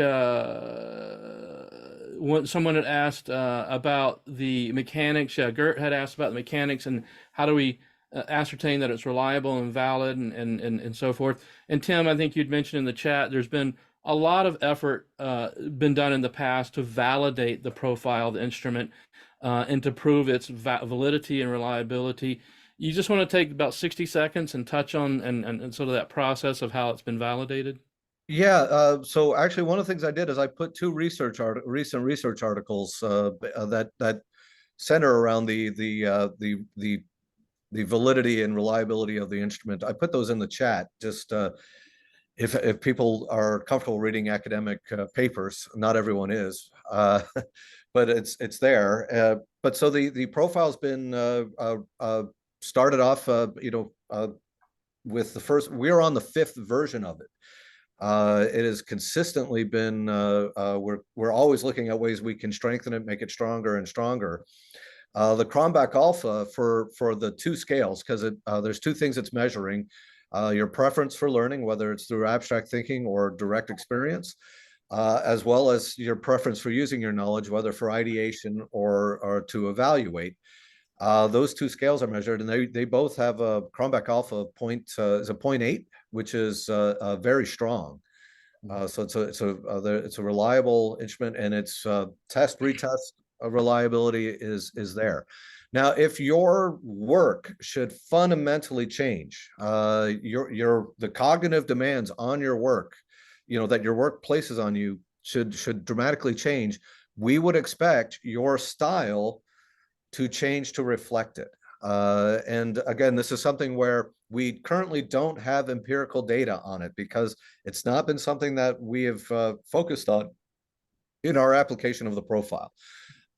someone had asked about the mechanics. Gert had asked about the mechanics and how do we ascertain that it's reliable and valid and so forth. And Tim, I think you'd mentioned in the chat, there's been a lot of effort been done in the past to validate the profile of the instrument and to prove its validity and reliability. You just want to take about 60 seconds and touch on and sort of that process of how it's been validated? Yeah, so actually one of the things I did is I put two recent research articles that center around the validity and reliability of the instrument. I put those in the chat, just if people are comfortable reading academic papers. Not everyone is, but it's there. But so the profile's been started off, with the first. We're on the 5th version of it. It has consistently been. We're always looking at ways we can strengthen it, make it stronger and stronger. The Cronbach Alpha for the two scales, because there's two things it's measuring: your preference for learning, whether it's through abstract thinking or direct experience, as well as your preference for using your knowledge, whether for ideation or to evaluate. Those two scales are measured, and they both have a Cronbach Alpha is a 0.8, which is very strong. So it's a reliable instrument, and its test retest reliability is there. Now, if your work should fundamentally change, the cognitive demands on your work, that your work places on you should dramatically change, we would expect your style to change to reflect it. And again, this is something where we currently don't have empirical data on it because it's not been something that we have focused on in our application of the profile.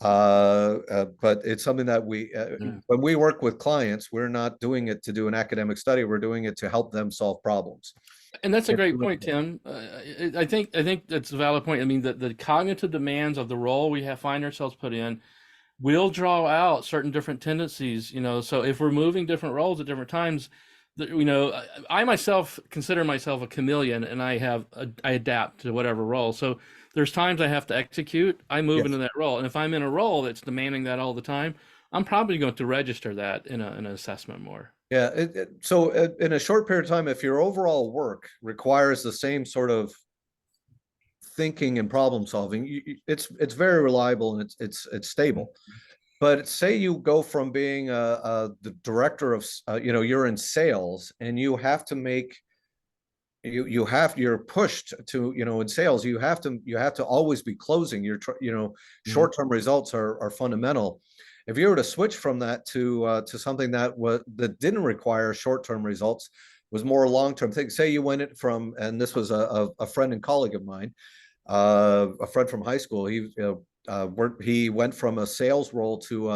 But it's something that when we work with clients, we're not doing it to do an academic study. We're doing it to help them solve problems. And that's a great point, Tim. I think that's a valid point. I mean, the cognitive demands of the role we find ourselves put in will draw out certain different tendencies. So if we're moving different roles at different times, I myself consider myself a chameleon, and I adapt to whatever role. So there's times I have to execute, I move into that role. And if I'm in a role that's demanding that all the time, I'm probably going to register that in an assessment more. Yeah. So in a short period of time, if your overall work requires the same sort of thinking and problem solving, it's very reliable and it's stable. But say you go from being the director of, you're in sales, and you have to make you're pushed to, in sales, you have to always be closing. Short-term results are fundamental. If you were to switch from that to something that didn't require short-term results, was more long-term thing. Say you went from, and this was a friend and colleague of mine, a friend from high school. He went from a sales role to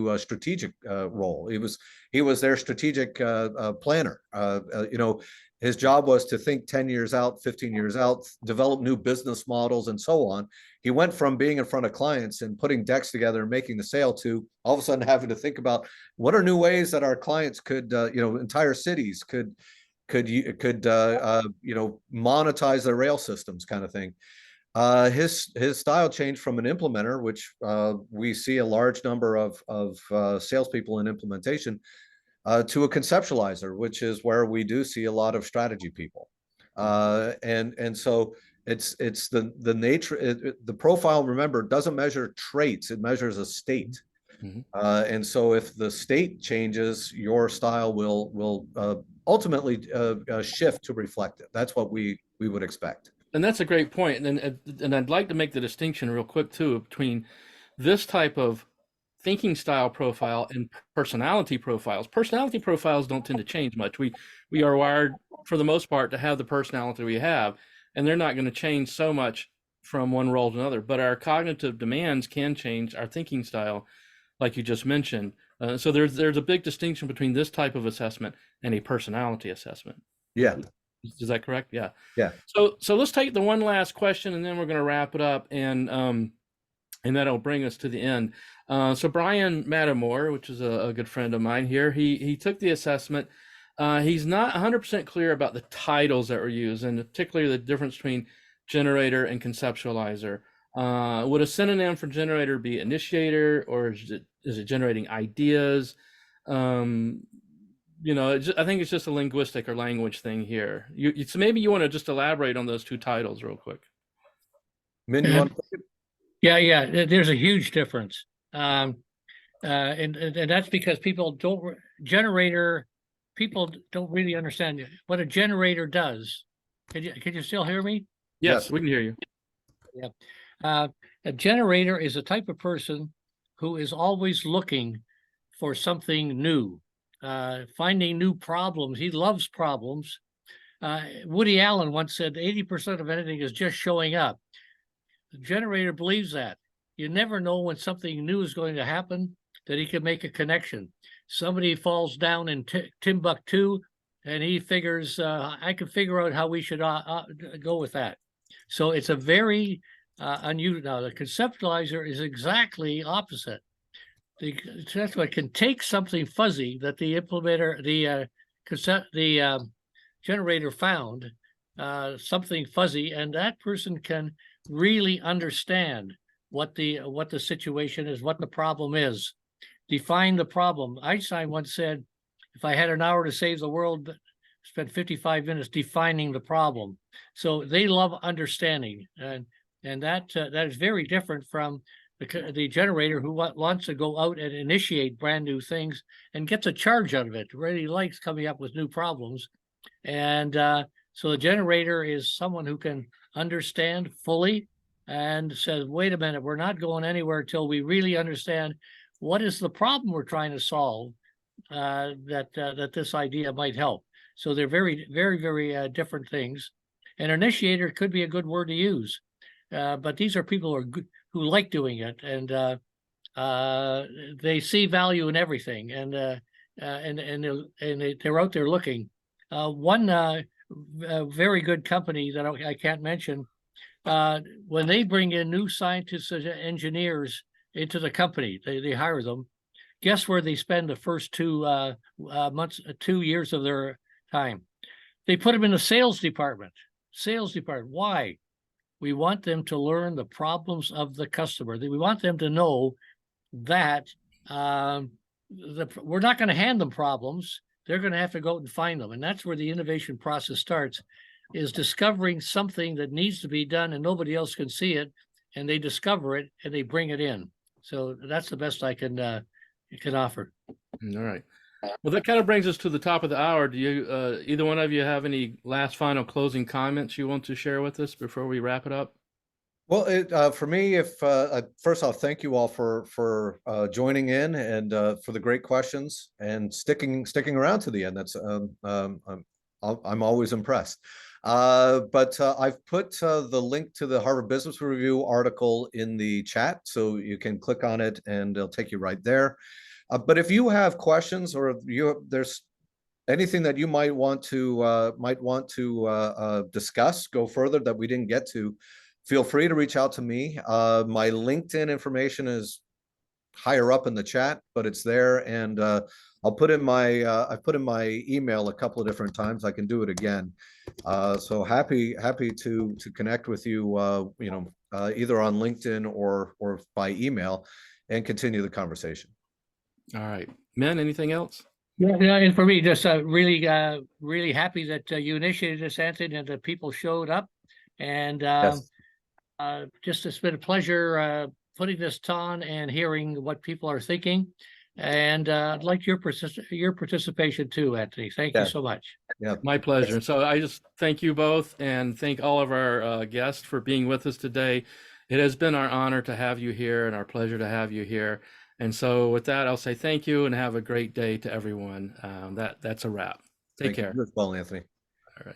a strategic role. He was their strategic planner. His job was to think 10 years out, 15 years out, develop new business models and so on. He went from being in front of clients and putting decks together and making the sale to all of a sudden having to think about what are new ways that our clients could, entire cities could monetize their rail systems, kind of thing. His style changed from an implementer, which we see a large number of salespeople in implementation, to a conceptualizer, which is where we do see a lot of strategy people. And so it's the nature. The profile, remember, doesn't measure traits; it measures a state. And so if the state changes, your style will ultimately shift to reflective. That's what we would expect. And that's a great point. And I'd like to make the distinction real quick too between this type of thinking style profile and personality profiles. Personality profiles don't tend to change much. We are wired for the most part to have the personality we have, and they're not going to change so much from one role to another. But our cognitive demands can change our thinking style, like you just mentioned. So there's a big distinction between this type of assessment and a personality assessment. Yeah. Is that correct? Yeah. Yeah. So let's take the one last question, and then we're going to wrap it up, and that'll bring us to the end. So Brian Mattamore, which is a good friend of mine here, he took the assessment. He's not 100% clear about the titles that were used, and particularly the difference between generator and conceptualizer. Would a synonym for generator be initiator, or is it generating ideas? I think it's just a linguistic or language thing here. So maybe you want to just elaborate on those two titles real quick. Min, you want to? Yeah. There's a huge difference. And that's because people don't really understand what a generator does. Can you still hear me? Yes, we can hear you. Yeah. A generator is a type of person who is always looking for something new, finding new problems. He loves problems. Woody Allen once said 80% of anything is just showing up. The generator believes that. You never know when something new is going to happen that he can make a connection. Somebody falls down in Timbuktu, and he figures, I can figure out how we should go with that. So it's a very unusual. Now, the conceptualizer is exactly opposite. The conceptualizer can take something fuzzy that the implementer, the generator found, something fuzzy, and that person can really understand what the situation is, what the problem is, define the problem. Einstein once said, if I had an hour to save the world, spend 55 minutes defining the problem. So they love understanding, and that is very different from the generator who wants to go out and initiate brand new things and gets a charge out of it. Really likes coming up with new problems, and so the generator is someone who can understand fully and says, wait a minute, we're not going anywhere till we really understand what is the problem we're trying to solve, that this idea might help. So they're very, very, very different things. An initiator could be a good word to use, but these are people who like doing it, and they see value in everything, and they're out there looking. One very good company that I can't mention, when they bring in new scientists and engineers into the company, they hire them. Guess where they spend the first 2 months, 2 years of their time? They put them in the sales department. Why? We want them to learn the problems of the customer. We want them to know that we're not going to hand them problems. They're going to have to go out and find them. And that's where the innovation process starts, is discovering something that needs to be done and nobody else can see it. And they discover it and they bring it in. So that's the best I can offer. All right. Well, that kind of brings us to the top of the hour. Do you, either one of you, have any last final closing comments you want to share with us before we wrap it up? Well, for me, first off, thank you all for joining in and for the great questions and sticking around to the end. That's I'm always impressed. But I've put the link to the Harvard Business Review article in the chat, so you can click on it and it'll take you right there. But if you have questions, or there's anything that you might want to discuss, go further that we didn't get to, feel free to reach out to me. My LinkedIn information is higher up in the chat, but it's there, and I'll put in my I've put in my email a couple of different times. I can do it again. So happy to connect with you, either on LinkedIn or by email, and continue the conversation. All right, Min, anything else? Yeah, and for me, just really happy that you initiated this, Anthony, and that people showed up, and yes. Just it's been a pleasure putting this on and hearing what people are thinking, and I'd like your participation too, Anthony. Thank you so much. Yeah. My pleasure. So I just thank you both and thank all of our guests for being with us today. It has been our honor to have you here and our pleasure to have you here. And so with that, I'll say thank you and have a great day to everyone. That's a wrap. Take Thank care. you as well, Anthony. All right.